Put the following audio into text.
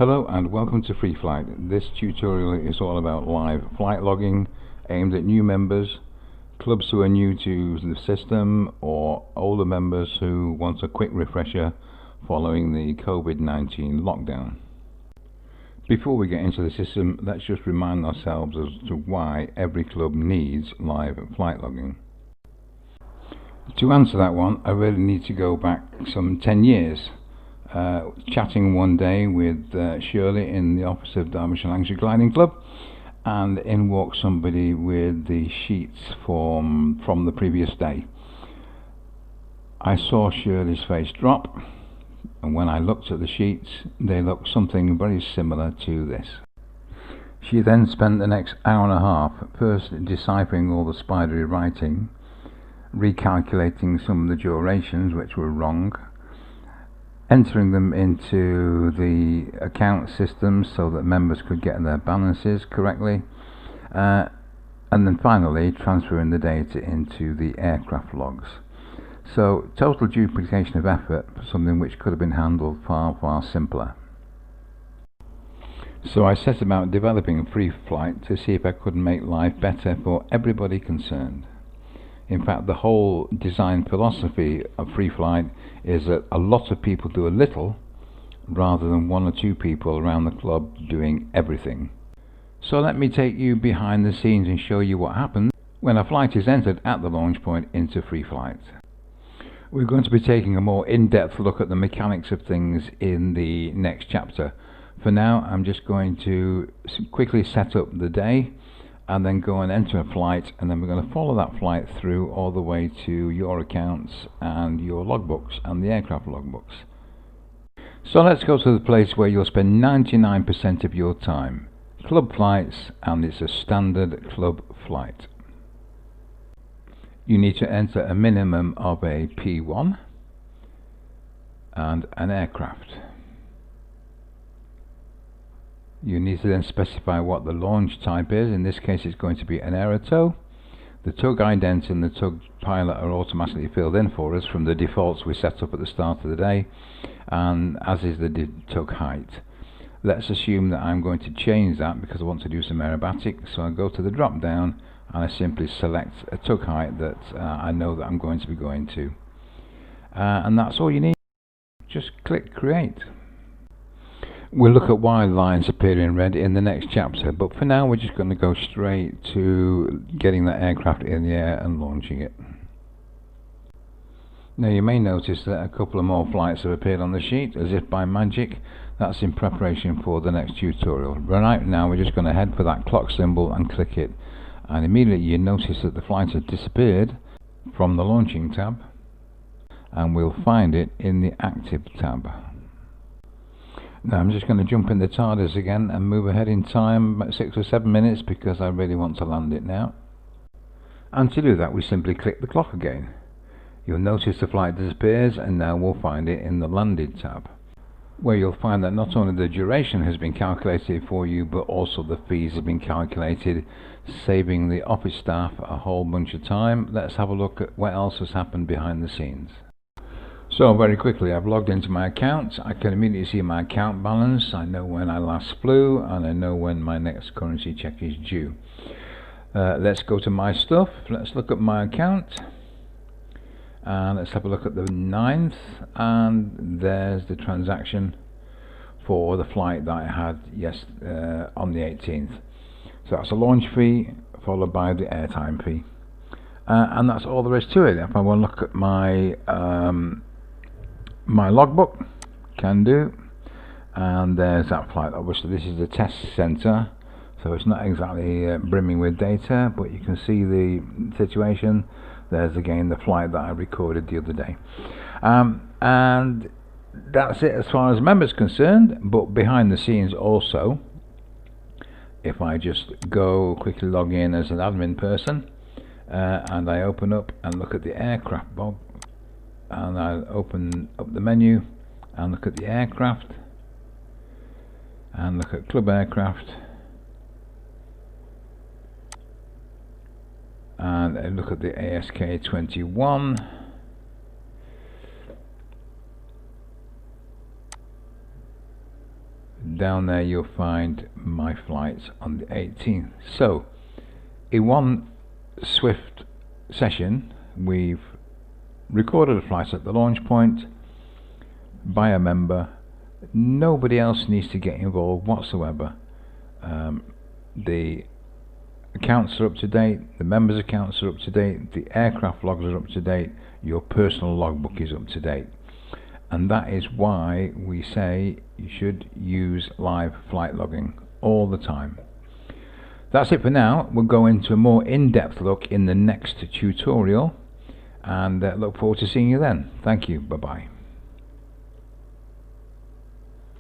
Hello and welcome to FreeFlight. This tutorial is all about live flight logging aimed at new members, clubs who are new to the system, or older members who want a quick refresher following the COVID-19 lockdown. Before we get into the system, let's just remind ourselves as to why every club needs live flight logging. To answer that one, I really need to go back some 10 years. Chatting one day with Shirley in the office of Derbyshire Lancashire Gliding Club, and in walked somebody with the sheets from the previous day. I saw Shirley's face drop, and when I looked at the sheets, they looked something very similar to this. She then spent the next hour and a half first deciphering all the spidery writing, recalculating some of the durations which were wrong, entering them into the account system so that members could get their balances correctly, and then finally transferring the data into the aircraft logs. So total duplication of effort for something which could have been handled far simpler. So I set about developing FreeFlight to see if I could make life better for everybody concerned. In fact, the whole design philosophy of FreeFlight is that a lot of people do a little rather than one or two people around the club doing everything. So let me take you behind the scenes and show you what happens when a flight is entered at the launch point into FreeFlight. We're going to be taking a more in-depth look at the mechanics of things in the next chapter. For now, I'm just going to quickly set up the day and then go and enter a flight, and then we're going to follow that flight through all the way to your accounts and your logbooks and the aircraft logbooks. So let's go to the place where you'll spend 99% of your time. Club flights, and it's a standard club flight. You need to enter a minimum of a P1 and an aircraft. You need to then specify what the launch type is. In this case it's going to be an aerotow. The tug ident and the tug pilot are automatically filled in for us from the defaults we set up at the start of the day, and as is the tug height. Let's assume that I'm going to change that because I want to do some aerobatic, so I go to the drop down and I simply select a tug height that I know that I'm going to be going to, and that's all you need. Just click create. We'll look at why lines appear in red in the next chapter, but for now we're just going to go straight to getting that aircraft in the air and launching it. Now you may notice that a couple of more flights have appeared on the sheet as if by magic. That's in preparation for the next tutorial. Right now we're just going to head for that clock symbol and click it, and immediately you notice that the flight has disappeared from the launching tab, and we'll find it in the active tab. Now I'm just going to jump in the TARDIS again and move ahead in time about 6 or 7 minutes because I really want to land it now. And to do that we simply click the clock again. You'll notice the flight disappears, and now we'll find it in the landed tab, where you'll find that not only the duration has been calculated for you, but also the fees have been calculated, saving the office staff a whole bunch of time. Let's have a look at what else has happened behind the scenes. So very quickly, I've logged into my account. I can immediately see my account balance. I know when I last flew, and I know when my next currency check is due. Let's go to my stuff. Let's look at my account, and let's have a look at the 9th, and there's the transaction for the flight that I had on the 18th. So that's a launch fee followed by the airtime fee, and that's all there is to it. If I want to look at my my logbook, can do, and there's that flight. Obviously this is the test center, so it's not exactly brimming with data, but you can see the situation. There's again the flight that I recorded the other day, and that's it as far as members concerned. But behind the scenes also, if I just go quickly log in as an admin person, and I open up and look at the aircraft log, and I open up the menu and look at the aircraft and look at club aircraft, and I look at the ASK 21, down there you'll find my flights on the 18th. So in one swift session we've recorded the flights at the launch point by a member. Nobody else needs to get involved whatsoever. The accounts are up to date, the members' accounts are up to date, the aircraft logs are up to date, your personal logbook is up to date. And that is why we say you should use live flight logging all the time. That's it for now. We'll go into a more in-depth look in the next tutorial, and look forward to seeing you then. Thank you. Bye-bye.